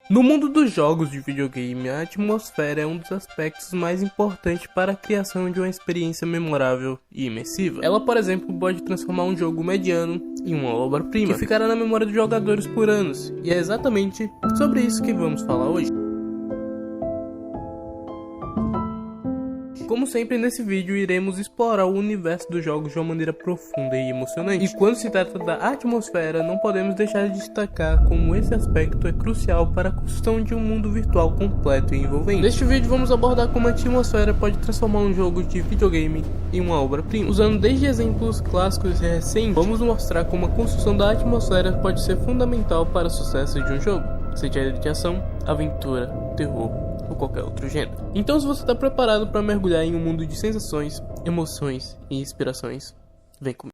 No mundo dos jogos de videogame, a atmosfera é um dos aspectos mais importantes para a criação de uma experiência memorável e imersiva. Ela, por exemplo, pode transformar um jogo mediano em uma obra-prima, que ficará na memória dos jogadores por anos, e é exatamente sobre isso que vamos falar hoje. Como sempre, nesse vídeo iremos explorar o universo dos jogos de uma maneira profunda e emocionante. E quando se trata da atmosfera, não podemos deixar de destacar como esse aspecto é crucial para a construção de um mundo virtual completo e envolvente. Neste vídeo vamos abordar como a atmosfera pode transformar um jogo de videogame em uma obra-prima. Usando desde exemplos clássicos e recentes, vamos mostrar como a construção da atmosfera pode ser fundamental para o sucesso de um jogo, seja ele de ação, aventura, terror ou qualquer outro gênero. Então, se você está preparado para mergulhar em um mundo de sensações, emoções e inspirações, vem comigo.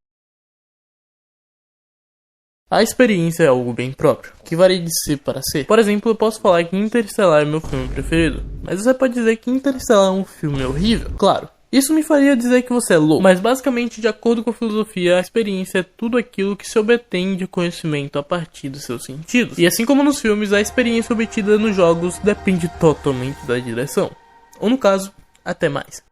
A experiência é algo bem próprio, que varia de ser para ser. Por exemplo, eu posso falar que Interestelar é meu filme preferido, mas você pode dizer que Interestelar é um filme horrível. Claro, isso me faria dizer que você é louco, mas basicamente, de acordo com a filosofia, a experiência é tudo aquilo que se obtém de conhecimento a partir dos seus sentidos. E assim como nos filmes, a experiência obtida nos jogos depende totalmente da direção, ou no caso, até mais.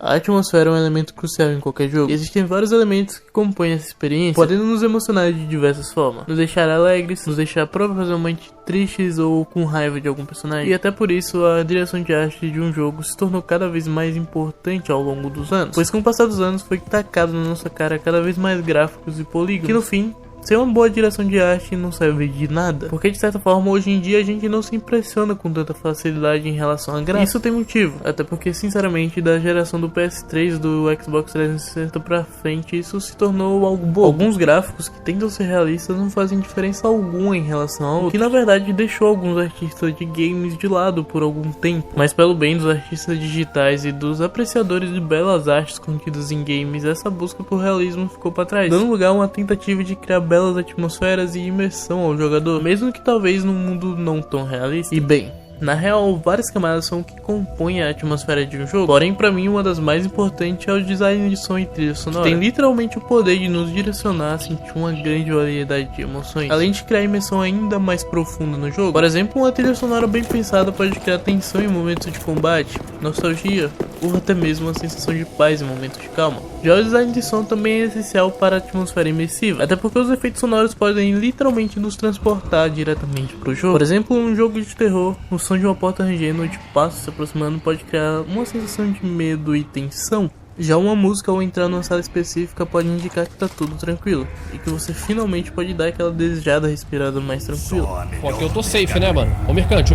A atmosfera é um elemento crucial em qualquer jogo. E existem vários elementos que compõem essa experiência, podendo nos emocionar de diversas formas, nos deixar alegres, nos deixar provavelmente tristes ou com raiva de algum personagem. E até por isso a direção de arte de um jogo se tornou cada vez mais importante ao longo dos anos, pois com o passar dos anos foi tacado na nossa cara cada vez mais gráficos e polígonos, que no fim, ser uma boa direção de arte não serve de nada, porque de certa forma hoje em dia a gente não se impressiona com tanta facilidade em relação a gráficos. Isso tem motivo, até porque sinceramente da geração do PS3 do Xbox 360 pra frente isso se tornou algo bom. Alguns gráficos que tentam ser realistas não fazem diferença alguma em relação ao outro, que na verdade deixou alguns artistas de games de lado por algum tempo, mas pelo bem dos artistas digitais e dos apreciadores de belas artes contidas em games, essa busca por realismo ficou para trás, dando lugar a uma tentativa de criar belas atmosferas e imersão ao jogador, mesmo que talvez num mundo não tão realista. E bem, na real, várias camadas são o que compõem a atmosfera de um jogo, porém pra mim uma das mais importantes é o design de som e trilha sonora, que tem literalmente o poder de nos direcionar a sentir uma grande variedade de emoções, além de criar imersão ainda mais profunda no jogo. Por exemplo, uma trilha sonora bem pensada pode criar tensão em momentos de combate, nostalgia, ou até mesmo uma sensação de paz em momentos de calma. Já o design de som também é essencial para a atmosfera imersiva, até porque os efeitos sonoros podem literalmente nos transportar diretamente para o jogo. Por exemplo, um jogo de terror, o som de uma porta rangendo ou de passos se aproximando pode criar uma sensação de medo e tensão. Já uma música ou entrar numa sala específica pode indicar que tá tudo tranquilo e que você finalmente pode dar aquela desejada respirada mais tranquila. Pô, aqui eu tô safe, né, mano? Ô Mercante,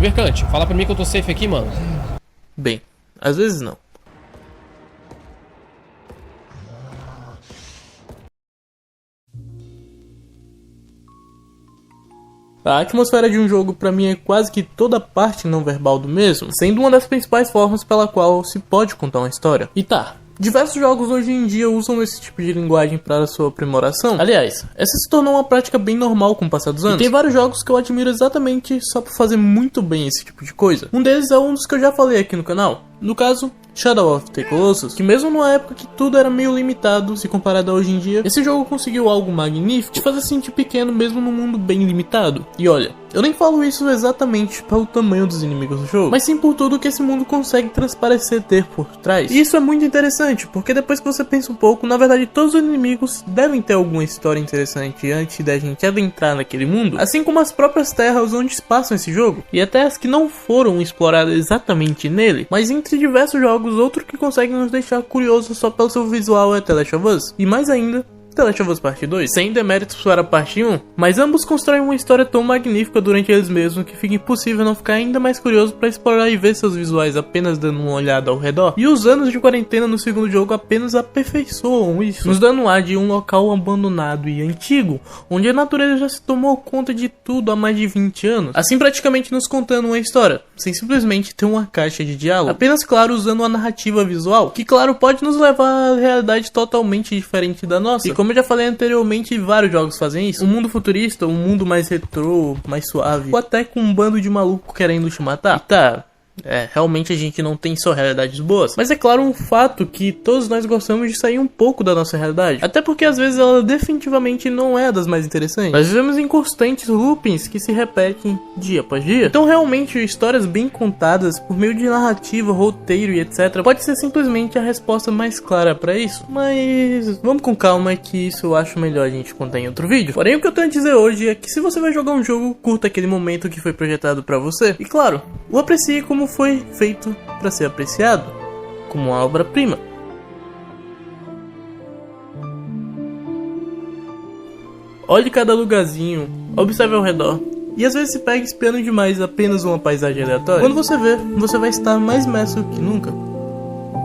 fala pra mim que eu tô safe aqui, mano. Bem, às vezes não. A atmosfera de um jogo pra mim é quase que toda a parte não verbal do mesmo, sendo uma das principais formas pela qual se pode contar uma história. E tá, diversos jogos hoje em dia usam esse tipo de linguagem para sua aprimoração. Aliás, essa se tornou uma prática bem normal com o passar dos anos. E tem vários jogos que eu admiro exatamente só por fazer muito bem esse tipo de coisa. Um deles é um dos que eu já falei aqui no canal. No caso, Shadow of the Colossus, que mesmo numa época que tudo era meio limitado se comparado a hoje em dia, esse jogo conseguiu algo magnífico de fazer sentir pequeno mesmo num mundo bem limitado. E olha, eu nem falo isso exatamente pelo tamanho dos inimigos do jogo, mas sim por tudo que esse mundo consegue transparecer ter por trás. E isso é muito interessante, porque depois que você pensa um pouco, na verdade todos os inimigos devem ter alguma história interessante antes da gente adentrar naquele mundo, assim como as próprias terras onde se passa esse jogo, e até as que não foram exploradas exatamente nele, mas entre diversos jogos, outro que consegue nos deixar curiosos só pelo seu visual é The Last of Us. E mais ainda, The Last of Us Part 2, sem deméritos para a parte 1, mas ambos constroem uma história tão magnífica durante eles mesmos que fica impossível não ficar ainda mais curioso para explorar e ver seus visuais apenas dando uma olhada ao redor. E os anos de quarentena no segundo jogo apenas aperfeiçoam isso, nos dando um ar de um local abandonado e antigo, onde a natureza já se tomou conta de tudo há mais de 20 anos, assim praticamente nos contando uma história, sem simplesmente ter uma caixa de diálogo, apenas claro usando uma narrativa visual, que claro pode nos levar a realidade totalmente diferente da nossa. E como eu já falei anteriormente, vários jogos fazem isso. Um mundo futurista, um mundo mais retrô, mais suave, ou até com um bando de maluco querendo te matar. E tá, realmente a gente não tem só realidades boas, mas é claro um fato que todos nós gostamos de sair um pouco da nossa realidade, até porque às vezes ela definitivamente não é das mais interessantes. Nós vivemos em constantes loopings que se repetem dia após dia. Então realmente histórias bem contadas por meio de narrativa, roteiro e etc pode ser simplesmente a resposta mais clara pra isso, mas vamos com calma que isso eu acho melhor a gente contar em outro vídeo. Porém o que eu tenho a dizer hoje é que se você vai jogar um jogo, curta aquele momento que foi projetado pra você e claro, o aprecie como foi feito para ser apreciado, como uma obra-prima. Olhe cada lugarzinho, observe ao redor, e às vezes se pega espiando demais apenas uma paisagem aleatória. Quando você vê, você vai estar mais imerso que nunca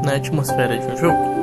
na atmosfera de um jogo.